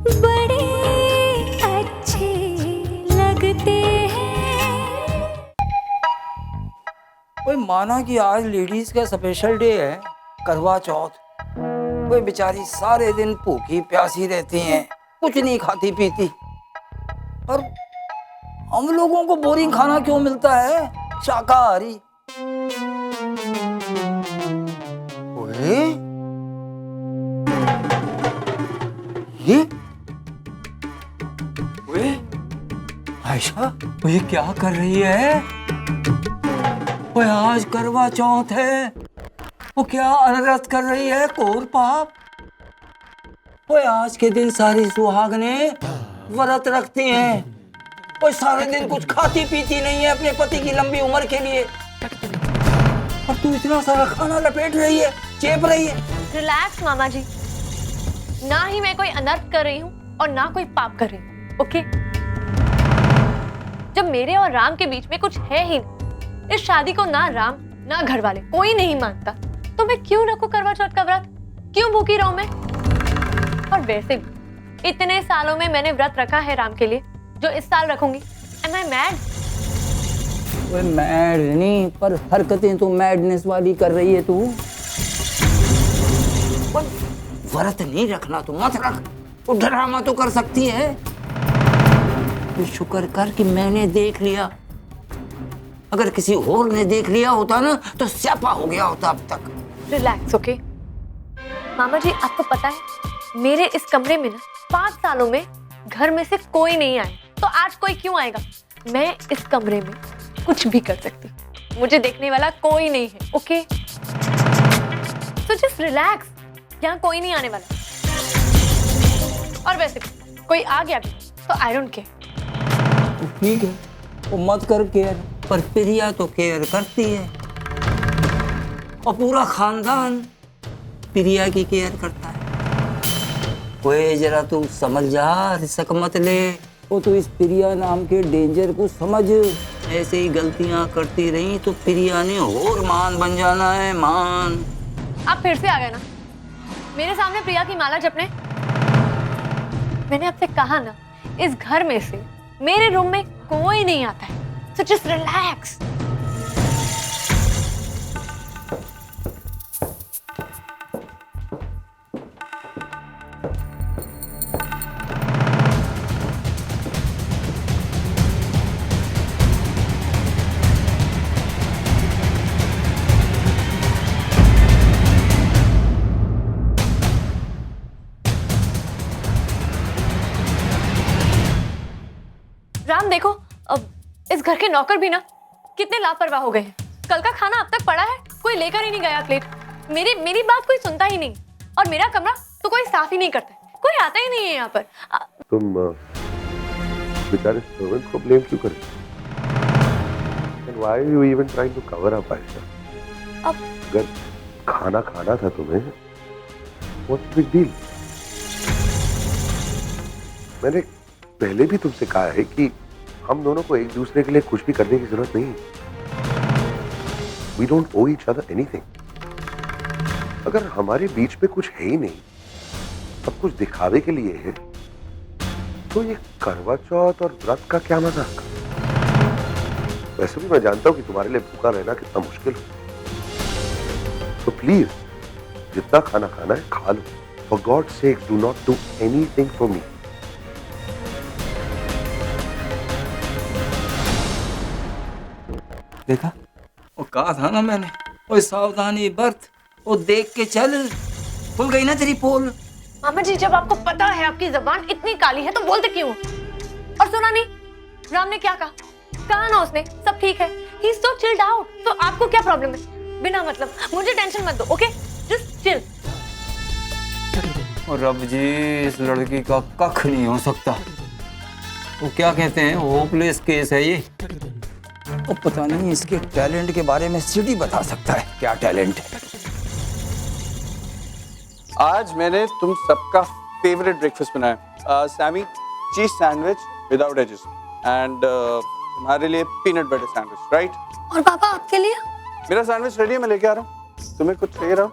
बड़े अच्छे लगते हैं। कोई माना कि आज लेडीज का स्पेशल डे है, करवा चौथ। कोई बेचारी सारे दिन भूखी प्यासी रहती हैं, कुछ नहीं खाती पीती। और हम लोगों को बोरिंग खाना क्यों मिलता है, शाकाहारी। ओए, ये ओए, आयशा, ये क्या कर रही है? ओए, आज करवा चौथ है, वो क्या अनरत कर रही है, कोर पाप। ओए, आज के दिन सारी सुहागनें व्रत रखती हैं। ओए, सारे दिन कुछ खाती पीती नहीं है अपने पति की लंबी उम्र के लिए। और तू इतना सारा खाना लपेट रही है, चेप रही है। रिलैक्स मामा जी, ना ही मैं कोई अनर्थ कर रही हूँ और ना कोई पाप कर रही हूँ, ओके? जब मेरे और राम के बीच में कुछ है ही नहीं, इस शादी को ना राम ना घर वाले कोई नहीं मानता, तो मैं क्यों रखूं करवा चौथ का व्रत? क्यों भूखी रहूं मैं? और वैसे भी इतने सालों में मैंने व्रत रखा है राम के लिए, जो इस साल रखूंगी। एम आई मैड? ओए, मैड नहीं, पर हरकतें तो मैडनेस वाली कर रही है तू। व्रत नहीं रखना तो मत रख, वो ड्रामा तो कर सकती है। तो शुक्र कर कि मैंने देख लिया, अगर किसी और ने देख लिया होता ना तो स्यापा हो गया होता अब तक। Relax, okay? मामा जी, आपको पता है मेरे इस कमरे में ना 5 सालों में घर में से कोई नहीं आया, तो आज कोई क्यों आएगा? मैं इस कमरे में कुछ भी कर सकती हूँ, मुझे देखने वाला कोई नहीं है, ओके? तो जस्ट रिलैक्स, यहाँ कोई नहीं आने वाला। और वैसे भी कोई आ गया भी तो आई डोंट केयर। ठीक है, वो मत कर केयर, पर प्रिया तो केयर करती है और पूरा खानदान प्रिया की केयर करता है। ओए, जरा तू समझ जा, रिस्क मत ले। वो तो इस प्रिया नाम के डेंजर को समझ। ऐसे ही गलतियां करती रही तो प्रिया ने और मान बन जाना है, मान। आप फिर से आ गए ना मेरे सामने प्रिया की माला जपने। मैंने आपसे कहा ना, इस घर में से मेरे रूम में कोई नहीं आता है, so just relax. राम देखो, अब इस घर के नौकर भी ना कितने लापरवाह हो गए हैं। कल का खाना अब तक पड़ा है, कोई लेकर ही नहीं गया प्लेट। मेरी बात कोई सुनता ही नहीं, और मेरा कमरा तो कोई साफ ही नहीं करता है, कोई आता ही नहीं है यहाँ पर। तुम बेचारे सर्वेंट्स को ब्लेम क्यों कर रहे हो? And why are you even trying to cover up, Ayesha? अब अगर खाना खाना था तुम्हें, what's the big deal? मैंने पहले भी तुमसे कहा है कि हम दोनों को एक दूसरे के लिए कुछ भी करने की जरूरत नहीं। We don't owe each other anything. अगर हमारे बीच में कुछ है ही नहीं, सब कुछ दिखावे के लिए है, तो ये करवा चौथ और व्रत का क्या मजाक? वैसे भी मैं जानता हूं कि तुम्हारे लिए भूखा रहना कितना मुश्किल है। तो प्लीज जितना खाना खाना है खा लो। For God's sake, do not do anything for me. देखा, वो कहा था ना मैंने, वो सावधानी बरत, वो देख के चल। खुल गई ना तेरी पोल। मामा जी, जब आपको पता है आपकी जबान इतनी काली है तो बोलते क्यों? और सुना नहीं राम ने क्या कहा? कहा ना उसने सब ठीक है, he is so chilled out. तो आपको क्या प्रॉब्लम है? बिना मतलब मुझे टेंशन मत दो, ओके? Just chill. और रब जी, इस लड़की का कख नहीं हो सकता। वो क्या कहते हैं, होपलेस केस है ये। वो पता नहीं इसके टैलेंट के बारे में सिटी बता सकता है, क्या टैलेंट है। आज मैंने तुम सबका फेवरेट ब्रेकफास्ट बनाया, Sammy cheese sandwich without eggs, and तुम्हारे लिए पीनट बटर सैंडविच, राइट? और पापा आपके लिए? मेरा सैंडविच रेडी है, मैं लेके आ रहा हूँ। तुम्हें कुछ चाहिए रहा?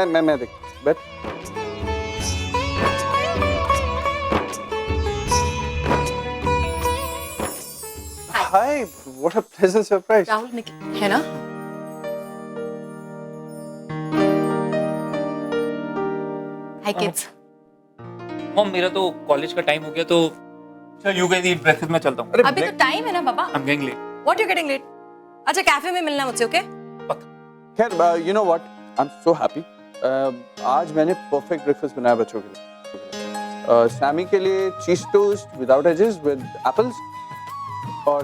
मैं देख but hi what a pleasant surprise. Rahul है ना? हाय किड्स। मॉम मेरा तो कॉलेज का टाइम हो गया तो चल यू गई ब्रेकफास्ट में चलता हूँ। अभी तो टाइम है ना बाबा। I am getting late. What you getting late? अच्छा कैफे में मिलना मुझसे, ओके? खैर you know what I am so happy. आज मैंने परफेक्ट ब्रेकफास्ट बनाया बच्चों के लिए। सैमी के लिए cheese toast without eggs with apples और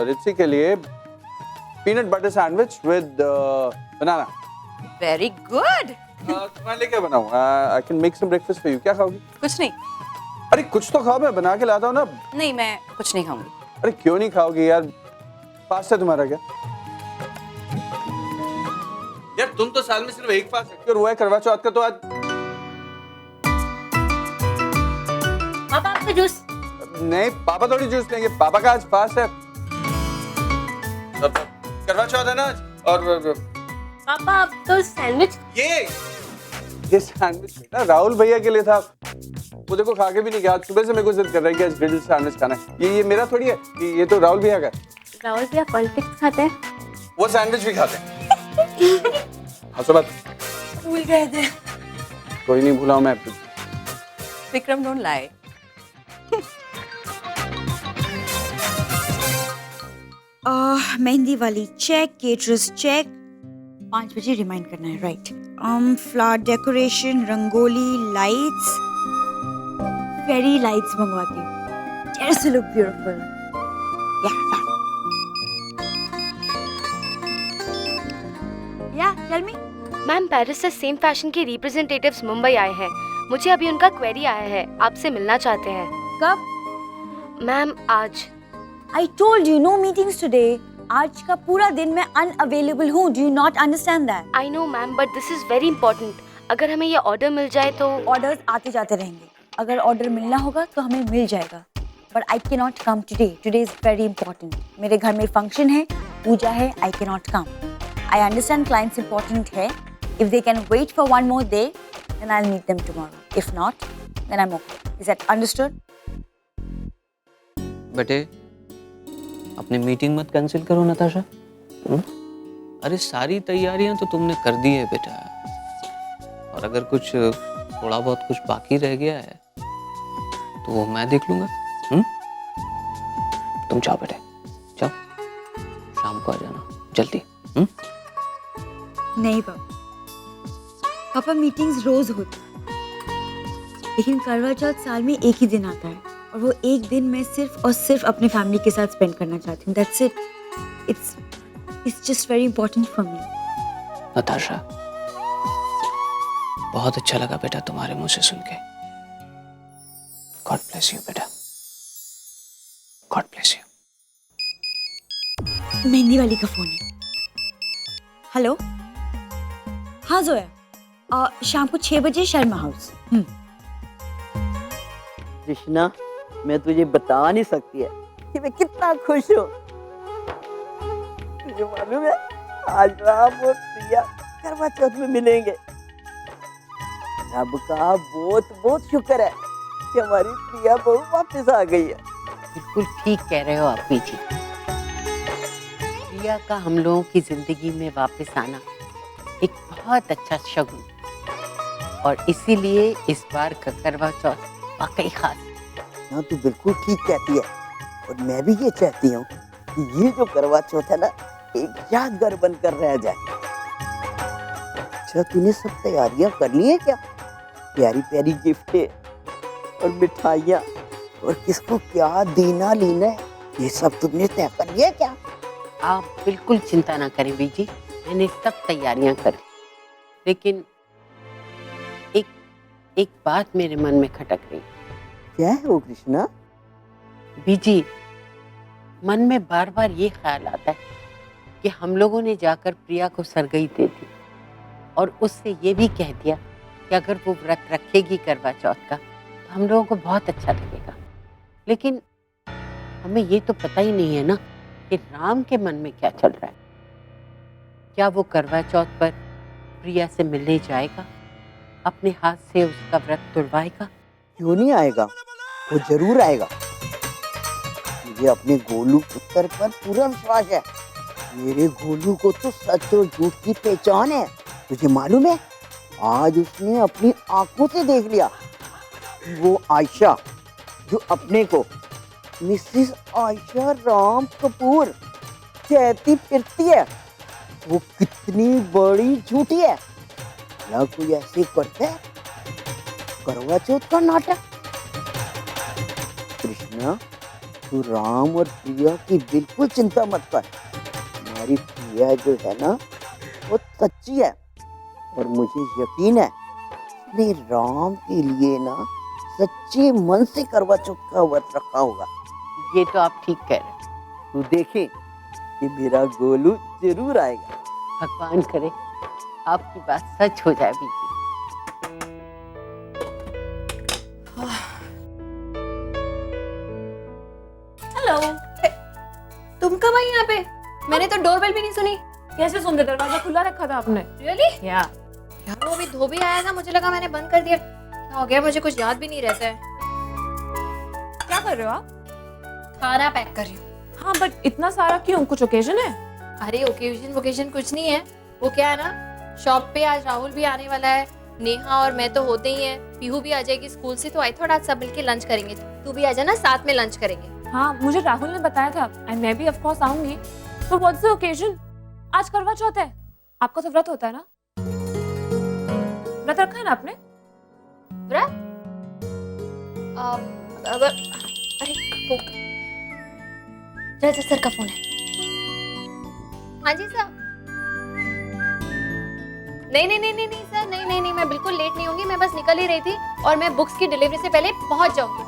रित्सी के लिए peanut butter sandwich with banana. Very good. तुम्हारे लिए क्या बनाऊं? I can make some breakfast for you. क्या खाओगी? कुछ नहीं। अरे कुछ तो खाओ, मैं बना के लाता हूँ ना। नहीं मैं कुछ नहीं खाऊंगी। अरे क्यों नहीं खाओगी यार? फास्ट है तुम्हारा क्या? यार तुम तो साल में सिर्फ एक फास्ट रखती हो और वो है करवा चौथ का। तो आज पापा आपका जूस। नहीं, पापा थोड़ी जूस लेंगे, पापा का आज फास्ट है। करवा चौथ है ना आज। और पापा आप तो सैंडविच। ये सैंडविच बेटा राहुल भैया के लिए था। वो देखो खा के भी नहीं गया। आज सुबह से मेरे को जिद कर रहा है कि आज ग्रिल्ड सैंडविच खाना है। ये मेरा थोड़ी है, ये तो राहुल भैया का है। राहुल भैया कॉर्नफ्लेक्स खाते हैं। वो सैंडविच भी खाते हैं। हंसो मत। भूल गए थे। कोई नहीं भूला हूं मैं। Vikram don't lie. मेहंदी वाली चेक, केटरर्स चेक, 5 बजे रिमाइंड करना है, right? Flower decoration, rangoli, lights, fairy lights मंगवाती हूँ जस्ट टू लुक ब्यूटीफुल। या टेल मी। मैम पेरिस से सेम फैशन के रिप्रेजेंटेटिव्स मुंबई आए हैं। मुझे अभी उनका क्वेरी आया है, आपसे मिलना चाहते हैं। कब? मैम आज। I told you no meetings today. आज का पूरा दिन मैं unavailable हूँ. Do you not understand that? I know ma'am but this is very important. अगर हमें ये ऑर्डर मिल जाए तो। ऑर्डर्स आते जाते रहेंगे। अगर ऑर्डर मिलना होगा तो हमें मिल जाएगा। But I cannot come today. Today is very important. मेरे घर में फंक्शन है, पूजा है. I cannot come. I understand clients important है. If they can wait for one more day, then I'll meet them tomorrow. If not, then I'm okay. Is that understood? बेटे अपनी meeting मत cancel करो नताशा। अरे सारी तैयारियां तो तुमने कर दी है बेटा, और अगर कुछ थोड़ा बहुत कुछ बाकी रह गया है तो वो मैं देख लूंगा। तुम जाओ बेटे, जाओ, शाम को आ जाना जल्दी। नहीं पापा, मीटिंग्स रोज होती हैं, लेकिन करवा चौथ साल में एक ही दिन आता है और वो एक दिन मैं सिर्फ और सिर्फ अपने फैमिली के साथ स्पेंड करना चाहती हूँ। That's it. It's just very important for me. Natasha बहुत अच्छा लगा बेटा तुम्हारे मुंह से सुन के। गॉड ब्लेस यू बेटा, गॉड ब्लेस यू। मेहंदी वाली का फोन है। हेलो, हाँ जोया, शाम को 6 बजे शर्मा हाउस। कृष्णा, मैं तुझे बता नहीं सकती है कि मैं कितना खुश हूँ। तुझे मालूम है आज राम और प्रिया करवा चौथ में मिलेंगे। रब का बहुत बहुत शुक्र है कि हमारी प्रिया बहू वापस आ गई है। बिल्कुल ठीक कह रहे हो आप जी। प्रिया का हम लोगों की जिंदगी में वापस आना एक बहुत अच्छा शगुन, और इसीलिए इस बार का करवा चौथ वाकई खास। हाँ तू बिल्कुल ठीक कहती है, और मैं भी ये चाहती हूँ कि ये जो करवा चौथ है ना एक यादगार बनकर रह जाए। अच्छा तूने सब तैयारियां कर ली है क्या? प्यारी प्यारी गिफ्टें और मिठाइयाँ और किसको क्या देना लेना है, ये सब तुमने तय कर लिया क्या? आप बिल्कुल चिंता ना करें बीजी, मैंने सब तैयारियां करी। लेकिन एक बात मेरे मन में खटक रही। क्या है वो कृष्णा? बीजी, मन में बार बार ये ख्याल आता है कि हम लोगों ने जाकर प्रिया को सरगई दे दी और उससे ये भी कह दिया कि अगर वो व्रत रखेगी करवा चौथ का तो हम लोगों को बहुत अच्छा लगेगा। लेकिन हमें ये तो पता ही नहीं है ना कि राम के मन में क्या चल रहा है। क्या वो करवा चौथ पर प्रिया से मिलने जाएगा, अपने हाथ से उसका व्रत तुड़वाएगा? क्यों नहीं आएगा? वो जरूर आएगा। मुझे अपने गोलू पुत्र पर पूरा विश्वास है। मेरे गोलू को तो सच और झूठ की पहचान है। तुझे मालूम है, आज उसने अपनी आंखों से देख लिया कि वो आयशा, जो अपने को मिसेस आयशा राम कपूर कहती फिरती है, वो कितनी बड़ी झूठी है। क्या कोई ऐसे करता है करवा चौथ का नाटक? कृष्णा, तू राम और प्रिया की बिल्कुल चिंता मत कर। हमारी प्रिया जो है ना, वो सच्ची है और मुझे यकीन है उसने राम के लिए ना सच्चे मन से करवा चौथ का व्रत रखा होगा। ये तो आप ठीक कह रहे हैं। तू देखे कि मेरा गोलू जरूर आएगा। भगवान करे आपकी बात सच हो जाए बीजी। हेलो, तुम कब आई यहाँ पे? मैंने तो डोरबेल भी नहीं सुनी। कैसे सुनते? दरवाजा खुला रखा था आपने। रियली? या यार वो अभी धोबी आया था, मुझे लगा मैंने बंद कर दिया। क्या हो गया? मुझे कुछ याद भी नहीं रहता है। क्या कर रहे हो आप? खाना पैक कर रही हूँ। हाँ, बट इतना सारा क्यों? कुछ ओकेजन है? अरे ओकेजन कुछ नहीं है। वो क्या है ना, शॉप पे आज राहुल भी आने वाला है, नेहा और मैं तो होते ही हैं, पीहू भी आ जाएगी स्कूल से, तो आई थॉट आज सब मिलके लंच करेंगे। तू भी आ जाना, साथ में लंच करेंगे। हाँ, मुझे राहुल ने बताया था एंड मैं भी ऑफ कोर्स आऊंगी। तो व्हाट्स द ओकेजन? आज करवा चौथ है। आपका तो व्रत होता है ना? व्रत रखा है ना आपने? व्रत? अरे वो जज सर का फोन है। हाँ जी सर। नहीं सर, नहीं, मैं बिल्कुल लेट नहीं होंगी। मैं बस निकल ही रही थी और मैं बुक्स की डिलीवरी से पहले पहुंच जाऊंगी।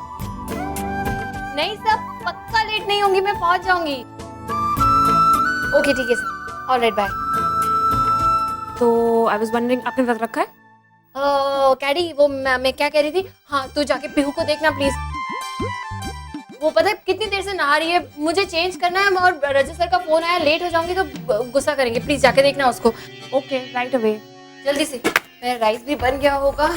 नहीं सर, पक्का लेट नहीं होंगी, मैं पहुंच जाऊंगी। ओके ठीक है सर, ऑलराइट बाय। तो आई वाज वंडरिंग, आपने व्रत रखा है? कैडी, वो मैं क्या कह रही थी, हाँ तू जाके पीहू को देखना प्लीज। वो पता है कितनी देर से नहा रही है, मुझे चेंज करना है और रजत सर का फोन आया, लेट हो जाऊंगी तो गुस्सा करेंगे। प्लीज जाके देखना उसको। Okay, right away. जल्दी से। मेरा राइस भी बन गया होगा।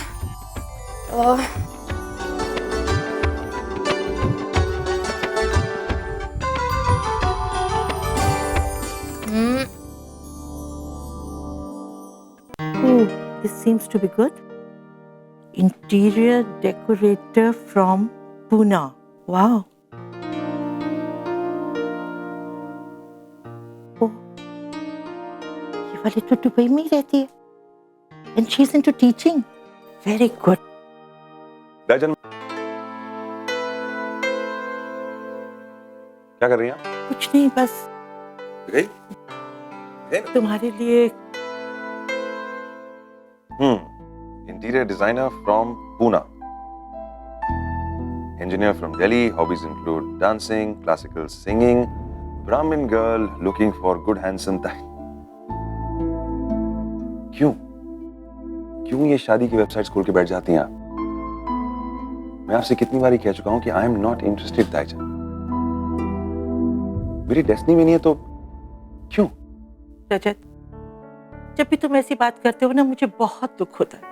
Oh, this seems to be good. Interior decorator from Pune. Wow. Oh, ये वाली तो दुबई में ही रहती है. And she's into teaching. Very good. राजन, क्या कर रही हैं आप? कुछ नहीं, बस गई? तुम्हारे लिए. Interior designer from Pune. Engineer from Delhi. Hobbies include dancing, classical singing. Brahmin girl looking for good handsome guy. क्यों ये शादी की वेबसाइट्स खोल के बैठ जाती हैं आप? मैं आपसे कितनी बार कह चुका हूं कि आई एम नॉट इंटरेस्टेड ताईजा। मेरी डेस्टिनी में नहीं है तो क्यों? रजत, जब भी तुम ऐसी बात करते हो ना, मुझे बहुत दुख होता है.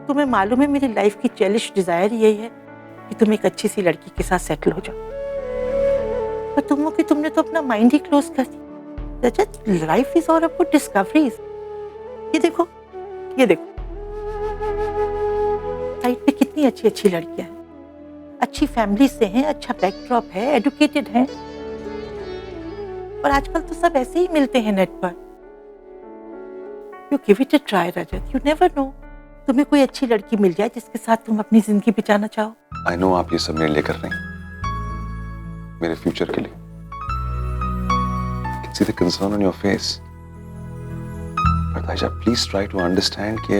तुम्हें मालूम है मेरी लाइफ की चेलिश डिजायर यही है कि तुम एक अच्छी सी लड़की के साथ सेटल हो जाओ, पर तुमने तो अपना माइंड ही क्लोज कर दी. Rajat, life is all about discoveries. ये देखो साइड पे कितनी अच्छी अच्छी लड़कियां हैं, अच्छी फैमिली से हैं, अच्छा बैकड्रॉप है, एजुकेटेड हैं, और आजकल तो सब ऐसे ही मिलते हैं नेट पर. You give it a try Rajat, you never know. तुम्हें कोई अच्छी लड़की मिल जाए जिसके साथ तुम अपनी जिंदगी बिताना चाहो. आई नो आप ये सब मेरे लिए कर रही हैं, मेरे फ्यूचर के लिए. I can see the concern on your face. But ताईजा, please try to understand कि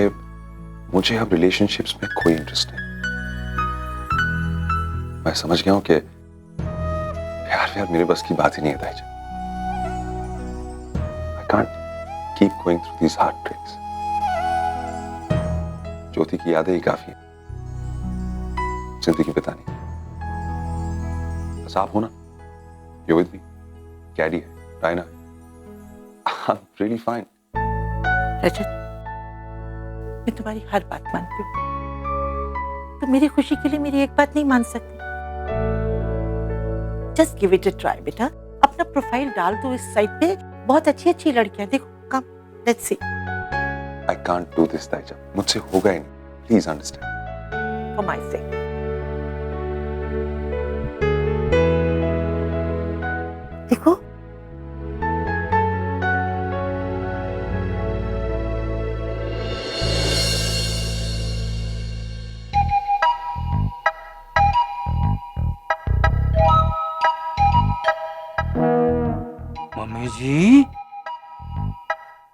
मुझे अब रिलेशनशिप्स में कोई इंटरेस्ट नहीं. मैं समझ गया हूं कि प्यार मेरे बस की बात ही नहीं है ताईजा. I can't keep going through these heartbreaks. ज्योति की यादें ही काफी है जिंदगी बिताने. बस आप हो ना, you're with me. कैडी है, डायना है. I'm really fine. रजत, मैं तुम्हारी हर बात मानती हूँ। तुम मेरी खुशी के लिए मेरी एक बात नहीं मान सकती। Just give it a try बेटा। अपना प्रोफाइल डाल दो इस साइट पे, बहुत अच्छी अच्छी लड़कियां देखो। Come, let's see. I can't do this ताईजा, मुझसे होगा ही नहीं, please understand. For my sake. देखो, मम्मी जी,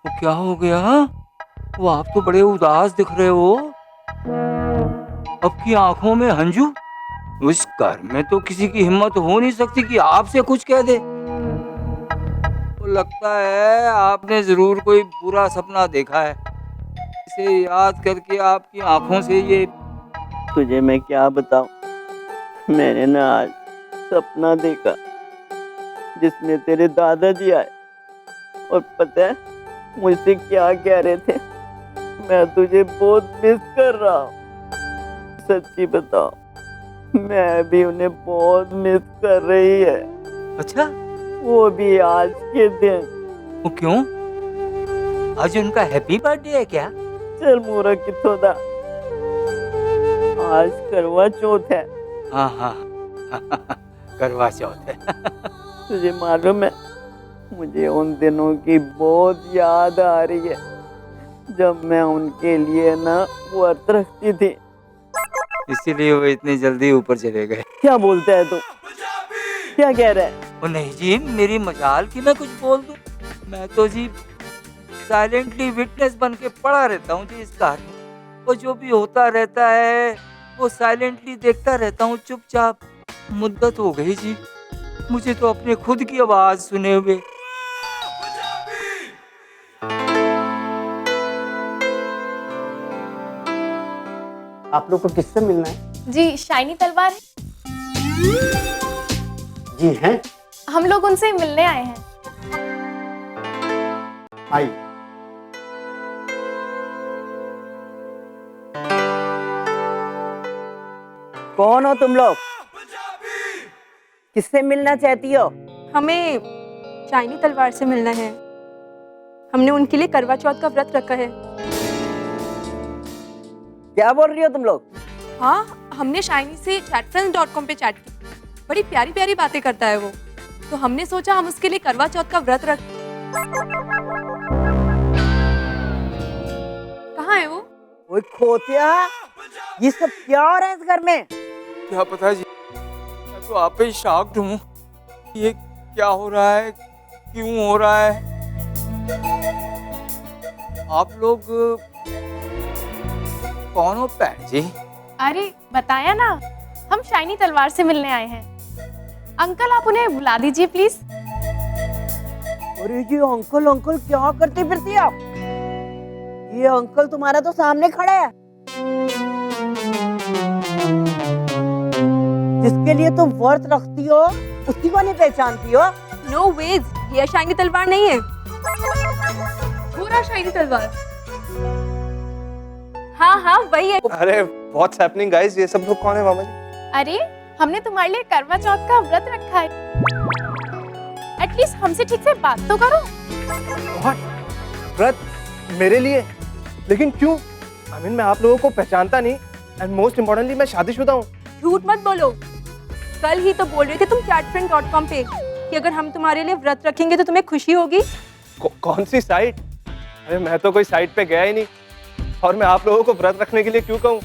वो क्या हो गया? वो आप तो बड़े उदास दिख रहे हो। अब की आंखों में हंजू। उस घर में तो किसी की हिम्मत हो नहीं सकती कि आपसे कुछ कह दे। तो लगता है आपने जरूर कोई बुरा सपना देखा है। इसे याद करके आपकी आंखों से ये। तुझे मैं क्या बताऊं, मैंने ना आज सपना देखा जिसमें तेरे दादाजी आए और पता है मुझसे क्या कह रहे थे? मैं तुझे बहुत मिस कर रहा हूँ। सच्ची बताओ, मैं भी उन्हें बहुत मिस कर रही है। अच्छा, वो भी आज के दिन। वो क्यों? आज उनका हैप्पी बर्थडे है क्या? चल मूरा कितों दा, आज करवा चौथ है। हाँ हाँ करवा चौथ है। तुझे मालूम है, मुझे उन दिनों की बहुत याद आ रही है जब मैं उनके लिए ना व्रत रखती थी। इसीलिए वो इतनी जल्दी ऊपर चले गए। क्या बोलता है तू? क्या कह रहा है? ओ नहीं जी, मेरी मजाल की मैं कुछ बोल दूं। मैं तो जी साइलेंटली विटनेस बन के पड़ा रहता हूँ जी इस कहानी। वो जो भी होता रहता है वो साइलेंटली देखता रहता हूँ चुपचाप। मुद्दत हो गई जी मुझे तो अपने खुद की आवाज सुने हुए। आप लोग को किससे मिलना है? जी शाइनी तलवार है। जी हैं। हम लोग उनसे मिलने आए हैं। आई। कौन हो तुम लोग? किससे मिलना चाहती हो? हमें शाइनी तलवार से मिलना है। हमने उनके लिए करवा चौथ का व्रत रखा है। क्या बोल रही हो तुम लोग? हाँ, हमने शाइनी से chatfriends.com पे चैट की। बड़ी प्यारी प्यारी बातें करता है वो, तो हमने सोचा हम उसके लिए करवा चौथ का व्रत रख। कहाँ है वो? ओए खोतिया, ये सब क्या हो रहा है इस घर में? क्या पता जी, मैं तो आप पे शॉक्ड हूँ। ये क्या हो रहा है, क्यों हो रहा है? आप लोग कौन हो बहन जी? अरे बताया ना, हम शाइनी तलवार से मिलने आए हैं। अंकल आप उन्हें बुला दीजिए प्लीज। अरे जी अंकल अंकल क्या करती फिरती आप? ये अंकल तुम्हारा तो सामने खड़ा है, जिसके लिए तुम व्रत रखती हो उसी को नहीं पहचानती हो? नो वेज, ये शाइनी तलवार नहीं है। पूरा शाइनी तलवार। हाँ हाँ वही है। अरे व्हाट्स हैपनिंग गाइस, ये सब लोग कौन है मामा जी? अरे हमने तुम्हारे लिए करवा चौथ का व्रत रखा है। एटलीस्ट हमसे ठीक से बात तो करो। व्रत मेरे लिए? लेकिन क्यों? आई मीन मैं आप लोगों को पहचानता नहीं, एंड मोस्ट इम्पोर्टेंटली मैं शादीशुदा हूँ। झूठ मत बोलो, कल ही तो बोल रहे थे तुम chatfriends.com पे कि अगर हम तुम्हारे लिए व्रत रखेंगे तो तुम्हें खुशी होगी। कौन सी साइट? अरे मैं तो कोई साइट पे गया ही नहीं, और मैं आप लोगों को व्रत रखने के लिए क्यों कहूँ?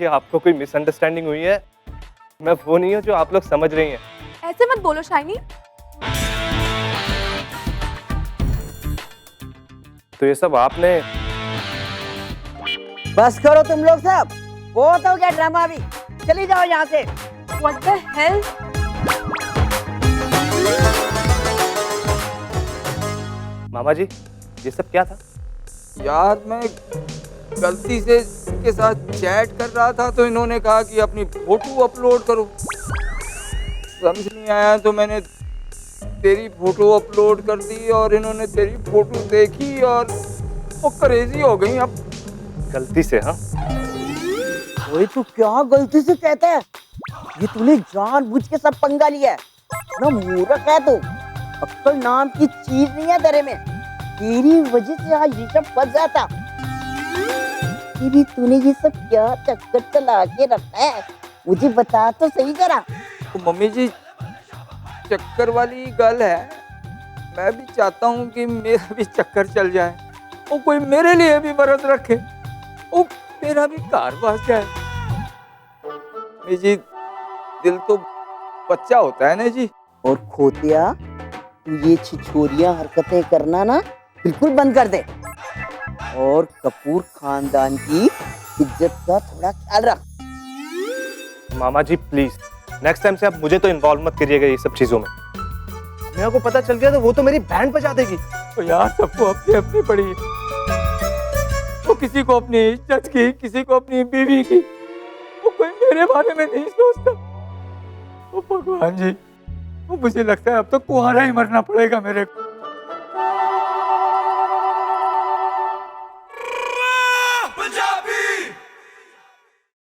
ये आपको कोई मिसअंडरस्टैंडिंग हुई है। मैं वो नहीं हूँ जो आप लोग समझ रही हैं। ऐसे मत बोलो शाइनी। तो ये सब आपने? बस करो तुम लोग सब, बहुत हो गया ड्रामा। अभी चली जाओ यहाँ से। What the hell? मामा जी ये सब क्या था? यार मैं गलती से इसके साथ चैट कर रहा था तो इन्होंने कहा कि अपनी फोटो अपलोड करो। समझ नहीं आया तो मैंने तेरी फोटो अपलोड कर दी और इन्होंने तेरी फोटो देखी और वो क्रेजी हो गई अब। गलती से हाँ। ओए तू क्या गलती से कहता है? ये तूने जानबूझ के सब पंगा लिया है ना, मूर्ख है तू। अक्कल नाम की चीज नहीं है तेरे में। तेरी वजह से आज ऋषभ फंस जाता। फिर भी तूने ये सब क्या चक्कर चला के रखा है, मुझे बता तो सही जरा। तो मम्मी जी चक्कर वाली गल है, मैं भी चाहता हूँ कि मेरा भी चक्कर चल जाए, वो कोई मेरे लिए भी व्रत रखे, वो मेरा भी घर बस जाए। मम्मी जी दिल तो बच्चा होता है ना जी। और खोतिया तू ये छिछोरिया हरकतें करना ना बिल्कुल बंद कर दे, और कपूर खानदान की इज्जत का थोड़ा ख्याल रख। मामा जी प्लीज नेक्स्ट टाइम से आप मुझे तो इन्वॉल्व मत करिएगा ये सब चीजों में। मेरे को पता चल गया तो वो तो मेरी बैंड बजा देगी। तो यार सबको अपनी अपनी पड़ी है, तो किसी को अपनी इज्जत की, किसी को अपनी बीवी की, वो कोई मेरे बारे में नहीं सोचता। ओ भगवान जी, वो मुझे लगता है अब तो कुंवारा ही मरना पड़ेगा मेरे को।